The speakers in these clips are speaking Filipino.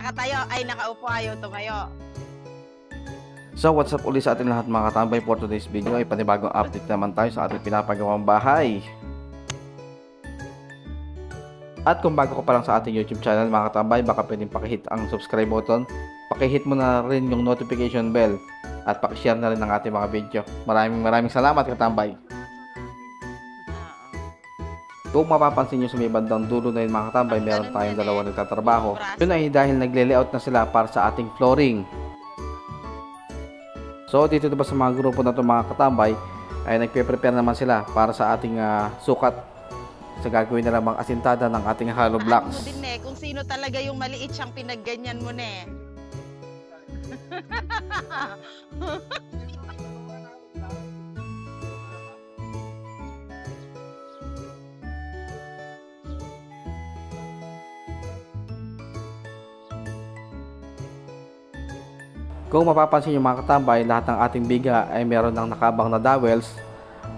nakatayo, ay nakaupo, ayaw tumayo. So what's up ulit sa ating lahat mga katambay. For today's video ay panibagong update naman tayo sa ating pinapagawang bahay. At kung bago ka pa lang sa ating YouTube channel mga katambay, baka pwedeng pakihit ang subscribe button, pakihit mo na rin yung notification bell, at pakishare na rin ang ating mga video. Maraming salamat katambay. Kung mapapansin nyo sa may bandang dulo na yun mga katambay, meron tayong dalawa nagtatrabaho. Yun ay dahil nagle-layout na sila para sa ating flooring. So dito diba sa mga grupo na ito mga katambay ay nagpe-prepare naman sila para sa ating sukat sa gagawin na lamang asintada ng ating hollow blocks. Mo din kung sino talaga yung maliit siyang pinagganyan mo ne. Kung mapapansin nyo mga katambay, lahat ng ating biga ay meron ng nakabang na dowels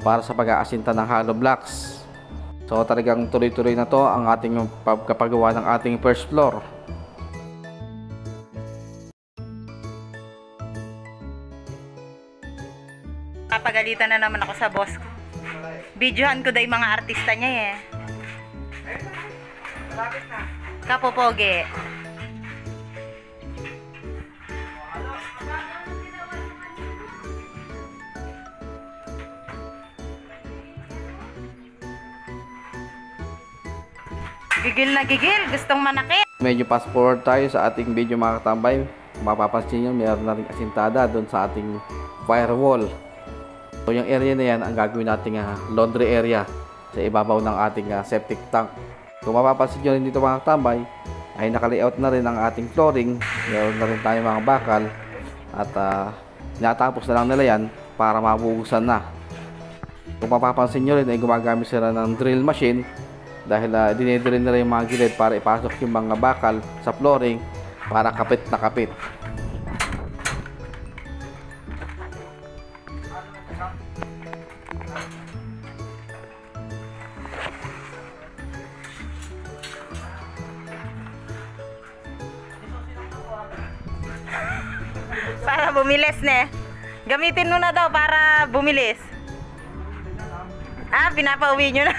para sa pag-aasinta ng hollow blocks. So talagang tuloy-tuloy na to ang ating pagkapagawa ng ating first floor. Kapagalitan na naman ako sa boss ko. Videohan ko daw yung mga artista niya eh. Kapopoge. Gigil na gigil, gustong manakit. Medyo fast forward tayo sa ating video mga katambay. Mapapansin nyo, mayroon na rin asintada doon sa ating firewall. So yung area na yan ang gagawin nating laundry area sa ibabaw ng ating septic tank. Kung mapapansin nyo rin dito mga katambay, ay nakalayout na rin ang ating flooring. Mayroon na rin tayo mga bakal at natapos na lang nila yan para mabuhusan na. Kung mapapansin nyo rin ay gumagamit sila ng drill machine dahil dinidrill nila yung mga gilid para ipasok yung mga bakal sa flooring para kapit na kapit. Para bumilis ne. Gamitin mo na daw para bumilis. Pinapauwi nyo na.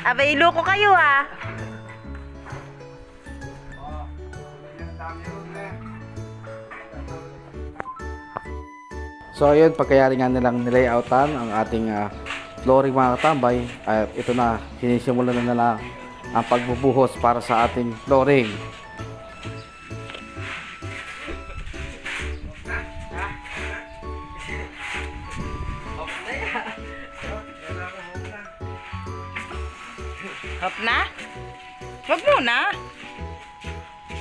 Abay, iloko kayo So ayun, pagkayari nga nilang nilayoutan ang ating flooring mga katambay, at ito na, sinisimulan na nila ang pagbubuhos para sa ating flooring. Hop na? Wag muna.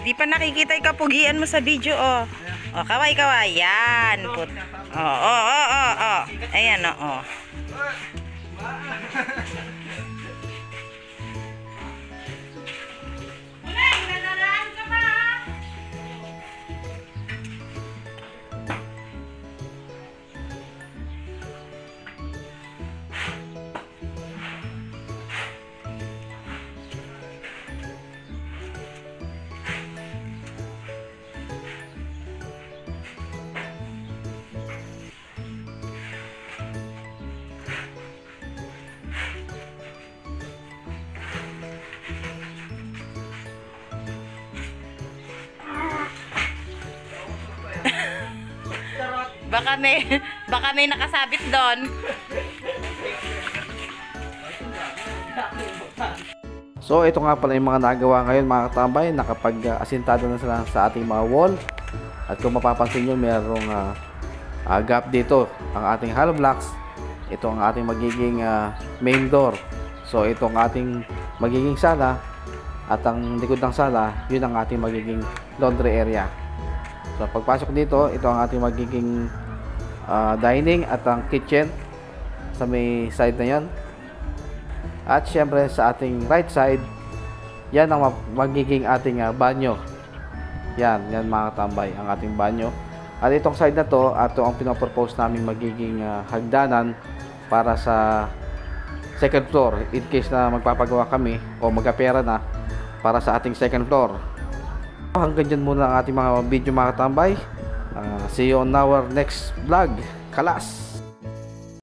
Di pa nakikita yung kapugian mo sa video, oh. Oh, kaway. Yan. Oh. Ayan, oh. Baka may nakasabit doon. So ito nga pala yung mga nagawa ngayon mga katambay. Nakapag-asintado na sila sa ating mga wall. At kung mapapansin nyo, mayroong gap dito ang ating hollow blocks. Ito ang ating magiging main door. So ito ang ating magiging sala. At ang likod ng sala, yun ang ating magiging laundry area. So pagpasok dito, ito ang ating magiging dining at ang kitchen sa may side na yan. At syempre sa ating right side, yan ang magiging ating banyo. Yan mga katambay, ang ating banyo. At itong side na to, ito ang pinapropose namin magiging hagdanan para sa second floor in case na magpapagawa kami o magkapera na para sa ating second floor. po, hanggang dyan muna ang ating mga video mga katambay. See you on our next vlog. Kalas!